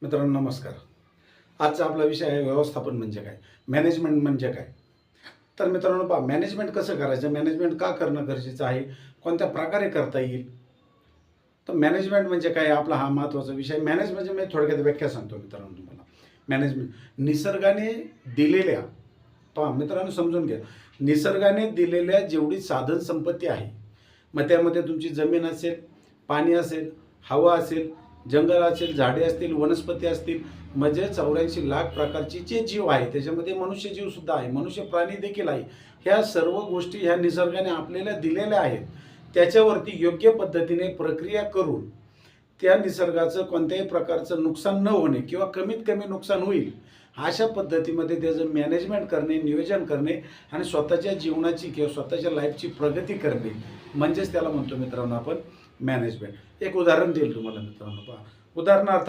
मित्रांनो नमस्कार. आजचा आपला विषय आहे व्यवस्थापन म्हणजे काय, मॅनेजमेंट म्हणजे काय. तर मित्रांनो पहा, मॅनेजमेंट कसं करायचं, मॅनेजमेंट का करणं गरजेचं आहे, कोणत्या प्रकारे करता येईल. तर मॅनेजमेंट म्हणजे काय, आपला हा महत्त्वाचा विषय. मॅनेज म्हणजे मी थोडक्यात व्याख्या सांगतो मित्रांनो तुम्हाला. मॅनेजमेंट निसर्गाने दिलेल्या, पहा मित्रांनो समजून घ्या, निसर्गाने दिलेल्या जेवढी साधन संपत्ती आहे, मग त्यामध्ये तुमची जमीन असेल, पाणी असेल, हवा असेल, जंगल असेल, झाडे असतील, वनस्पती असतील, म्हणजे 84 लाख प्रकारचे जे जीव आहे, त्याच्यामध्ये मनुष्य जीवसुद्धा आहे, मनुष्य प्राणी देखील आहे. ह्या सर्व गोष्टी ह्या निसर्गाने आपल्याला दिलेल्या आहेत. त्याच्यावरती योग्य पद्धतीने प्रक्रिया करून त्या निसर्गाचं कोणत्याही प्रकारचं नुकसान न होणे किंवा कमीत कमी नुकसान होईल अशा पद्धतीमध्ये त्याचं मॅनेजमेंट करणे, नियोजन करणे आणि स्वतःच्या जीवनाची किंवा स्वतःच्या लाईफची प्रगती करणे, म्हणजेच त्याला म्हणतो मित्रांनो आपण मॅनेजमेंट. एक उदाहरण देईल तुम्हाला मित्रांनो. पहा, उदाहरणार्थ